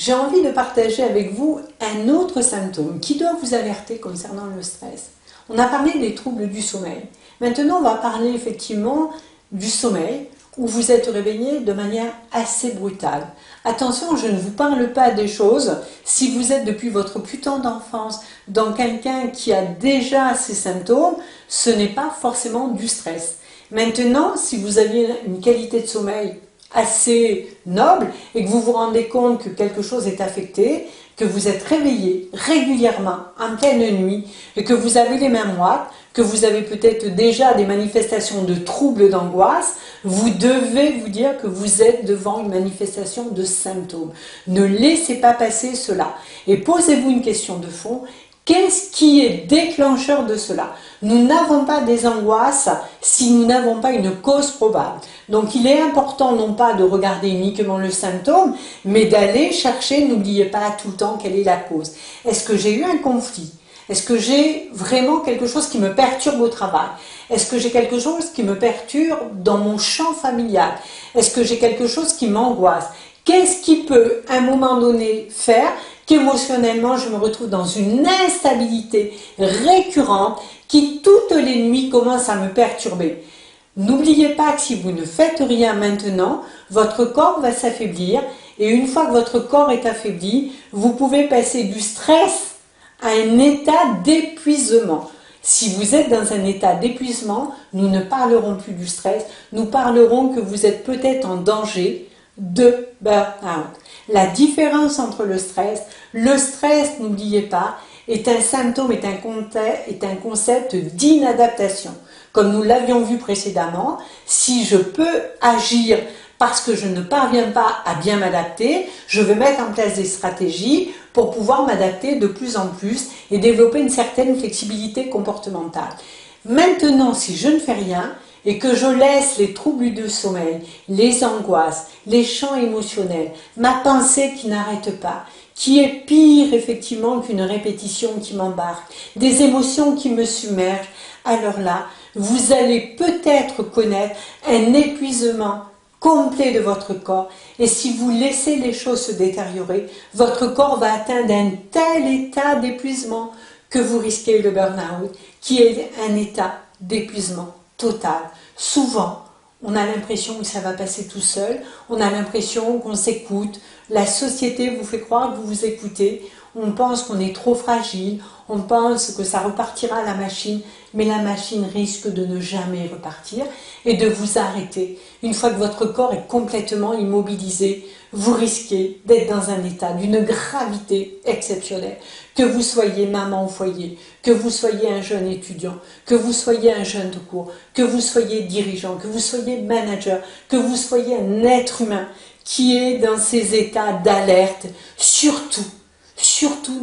j'ai envie de partager avec vous un autre symptôme qui doit vous alerter concernant le stress. On a parlé des troubles du sommeil. Maintenant, on va parler effectivement du sommeil où vous êtes réveillé de manière assez brutale. Attention, je ne vous parle pas des choses, si vous êtes depuis votre plus tendre enfance dans quelqu'un qui a déjà ces symptômes, ce n'est pas forcément du stress. Maintenant, si vous avez une qualité de sommeil assez noble et que vous vous rendez compte que quelque chose est affecté, que vous êtes réveillé régulièrement en pleine nuit et que vous avez les mains moites, que vous avez peut-être déjà des manifestations de troubles d'angoisse, vous devez vous dire que vous êtes devant une manifestation de symptômes. Ne laissez pas passer cela et posez-vous une question de fond. Qu'est-ce qui est déclencheur de cela? Nous n'avons pas des angoisses si nous n'avons pas une cause probable. Donc il est important non pas de regarder uniquement le symptôme, mais d'aller chercher, n'oubliez pas tout le temps quelle est la cause. Est-ce que j'ai eu un conflit? Est-ce que j'ai vraiment quelque chose qui me perturbe au travail? Est-ce que j'ai quelque chose qui me perturbe dans mon champ familial? Est-ce que j'ai quelque chose qui m'angoisse? Qu'est-ce qui peut, à un moment donné, faire qu'émotionnellement, je me retrouve dans une instabilité récurrente qui, toutes les nuits, commence à me perturber? N'oubliez pas que si vous ne faites rien maintenant, votre corps va s'affaiblir et une fois que votre corps est affaibli, vous pouvez passer du stress à un état d'épuisement. Si vous êtes dans un état d'épuisement, nous ne parlerons plus du stress, nous parlerons que vous êtes peut-être en danger de burn-out. La différence entre le stress, n'oubliez pas, est un symptôme, est un concept d'inadaptation. Comme nous l'avions vu précédemment, si je peux agir parce que je ne parviens pas à bien m'adapter, je vais mettre en place des stratégies pour pouvoir m'adapter de plus en plus et développer une certaine flexibilité comportementale. Maintenant, si je ne fais rien et que je laisse les troubles du sommeil, les angoisses, les champs émotionnels, ma pensée qui n'arrête pas, qui est pire effectivement qu'une répétition qui m'embarque, des émotions qui me submergent, alors là, vous allez peut-être connaître un épuisement complet de votre corps et si vous laissez les choses se détériorer, votre corps va atteindre un tel état d'épuisement que vous risquez le burn-out, qui est un état d'épuisement total. Souvent, on a l'impression que ça va passer tout seul, on a l'impression qu'on s'écoute, la société vous fait croire que vous vous écoutez, on pense qu'on est trop fragile, on pense que ça repartira à la machine, mais la machine risque de ne jamais repartir et de vous arrêter. Une fois que votre corps est complètement immobilisé, vous risquez d'être dans un état d'une gravité exceptionnelle. Que vous soyez maman au foyer, que vous soyez un jeune étudiant, que vous soyez un jeune de cours, que vous soyez dirigeant, que vous soyez manager, que vous soyez un être humain qui est dans ces états d'alerte, surtout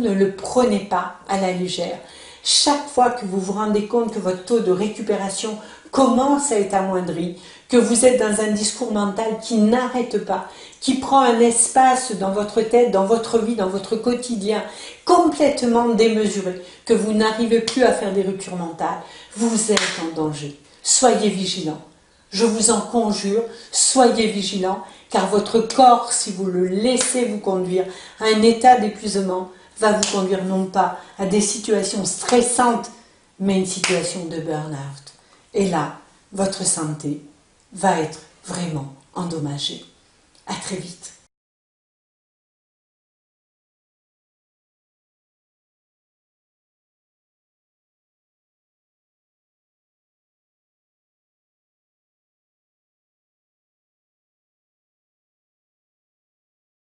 ne le prenez pas à la légère. Chaque fois que vous vous rendez compte que votre taux de récupération commence à être amoindri, que vous êtes dans un discours mental qui n'arrête pas, qui prend un espace dans votre tête, dans votre vie, dans votre quotidien, complètement démesuré, que vous n'arrivez plus à faire des ruptures mentales, vous êtes en danger. Soyez vigilants. Je vous en conjure, soyez vigilants, car votre corps, si vous le laissez vous conduire à un état d'épuisement, va vous conduire non pas à des situations stressantes, mais une situation de burn-out. Et là, votre santé va être vraiment endommagée. À très vite.